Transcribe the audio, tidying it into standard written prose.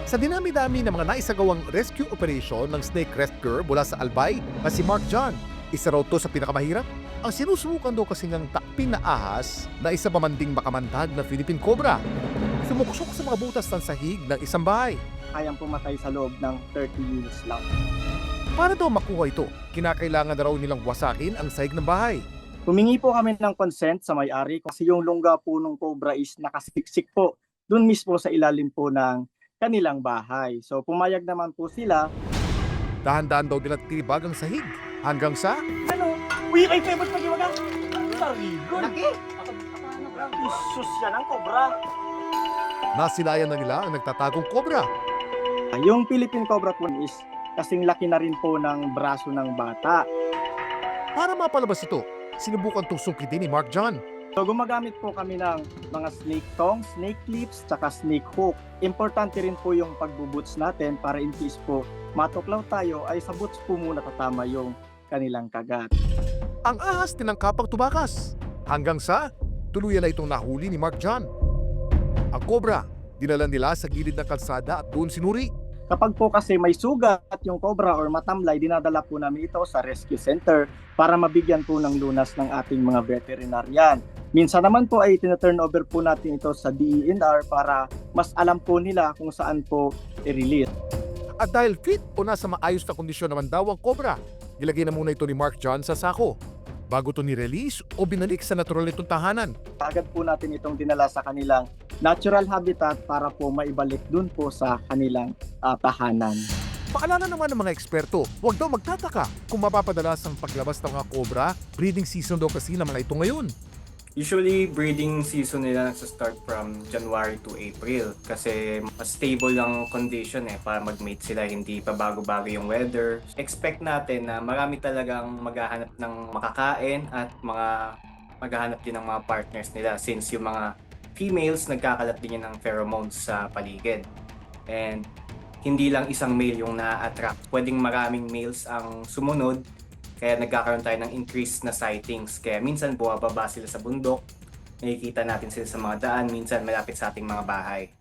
Sa dinami-dami ng mga naisagawang rescue operation ng snake rescuer mula sa Albay na si Mark John, isa raw to sa pinakamahirap. Ang sinusubukan daw kasi ng takpin na ahas na isa pa man ding makamandag na Philippine Cobra. Sumuksok sa mga butas ng sahig ng isang bahay. Kayang pumatay sa loob ng 30 minutes lang. Para daw makuha ito, kinakailangan na raw nilang wasakin ang sahig ng bahay. Humingi po kami ng consent sa may-ari kasi yung lungga po ng cobra is nakasiksik po dun mismo sa ilalim po ng kanilang bahay. So pumayag naman po sila. Dahan-dahan daw dinatibag ang sahig hanggang sa Ano? Uy, ay favorite magiwaga! Sarigon! Laki! Isus yan ang cobra! nasilayan na nila ang nagtatagong cobra. Yung Philippine Cobra po is kasing laki na rin po ng braso ng bata. Para mapalabas ito, sinubukan itong sungkitin ni Mark John. So gumagamit po kami ng mga snake tongs, snake clips, tsaka snake hook. Importante rin po yung pagbuboots natin para in case po matuklaw tayo ay sa boots po muna tatama yung kanilang kagat. Ang ahas tinangkapang tumakas hanggang sa tuluyan na itong nahuli ni Mark John. Ang cobra, dinala nila sa gilid ng kalsada at doon sinuri. Kapag po kasi may sugat yung cobra or matamlay, dinadala po namin ito sa rescue center para mabigyan po ng lunas ng ating mga veterinarian. Minsan naman po ay tina-turn over po natin ito sa DENR para mas alam po nila kung saan po i-release. At dahil fit o nasa maayos na kondisyon naman daw ang cobra, nilagay na muna ito ni Mark John sa sako bago ito ni-release o binalik sa natural nitong tahanan. Agad po natin itong dinala sa kanilang natural habitat para po maibalik dun po sa kanilang tahanan. Paalala naman ng mga eksperto, huwag daw magtataka kung mapapadalas ang paglabas ng mga cobra. Breeding season daw kasi naman ito ngayon. Usually, breeding season nila nagsa-start from January to April kasi mas stable ang condition para mag-mate sila, hindi pa bago-bago yung weather. Expect natin na marami talagang maghahanap ng makakain at maghahanap din ng mga partners nila since yung mga females nagkakalat din yan ng pheromones sa paligid. And hindi lang isang male yung na-attract, pwedeng maraming males ang sumunod. Kaya nagkakaroon tayo ng increased na sightings. Kaya minsan buwababa sila sa bundok, nakikita natin sila sa mga daan, minsan malapit sa ating mga bahay.